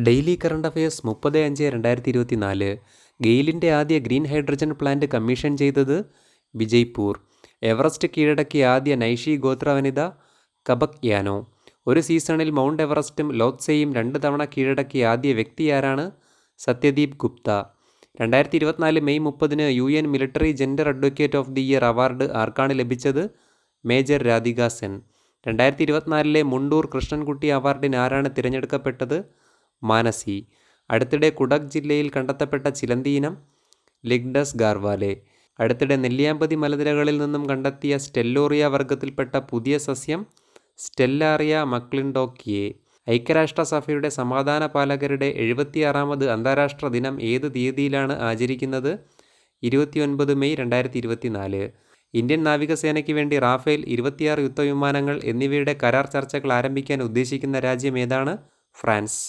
Daily current affairs 30/5/2024. ഗെയിലിൻ്റെ ആദ്യ green hydrogen plant commission ചെയ്തത് Vijaypur. Everest കീഴടക്കിയ ആദ്യ നൈഷി ഗോത്ര വനിത കബക് യാനോ. ഒരു സീസണിൽ മൗണ്ട് എവറസ്റ്റും ലോത്സെയും 2 തവണ കീഴടക്കിയ ആദ്യ വ്യക്തിയാരാണ്? സത്യദീപ് ഗുപ്ത. 2024 മെയ് 30-ന് UN military gender advocate of the year award ആർക്കാണ് ലഭിച്ചത്? മേജർ രാധിക സെൻ. 2024 മുണ്ടൂർ കൃഷ്ണൻകുട്ടി അവാർഡിന് ആരാണ് തിരഞ്ഞെടുക്കപ്പെട്ടത്? മാനസി. അടുത്തിടെ കുടക് ജില്ലയിൽ കണ്ടെത്തപ്പെട്ട ചിലന്തി ഇനം? ലിഗ്ഡസ് ഗാർവാലെ. അടുത്തിടെ നെല്ലിയാമ്പതി മലനിരകളിൽ നിന്നും കണ്ടെത്തിയ സ്റ്റെല്ലോറിയ വർഗത്തിൽപ്പെട്ട പുതിയ സസ്യം? സ്റ്റെല്ലാറിയ മക്ലിൻഡോക്കിയെ. ഐക്യരാഷ്ട്രസഭയുടെ സമാധാന പാലകരുടെ 76ാമത് അന്താരാഷ്ട്ര ദിനം ഏത് തീയതിയിലാണ് ആചരിക്കുന്നത്? 29 മെയ് 2024. ഇന്ത്യൻ നാവികസേനയ്ക്ക് വേണ്ടി റാഫേൽ 26 യുദ്ധവിമാനങ്ങൾ എന്നിവയുടെ കരാർ ചർച്ചകൾ ആരംഭിക്കാൻ ഉദ്ദേശിക്കുന്ന രാജ്യം ഏതാണ്? ഫ്രാൻസ്.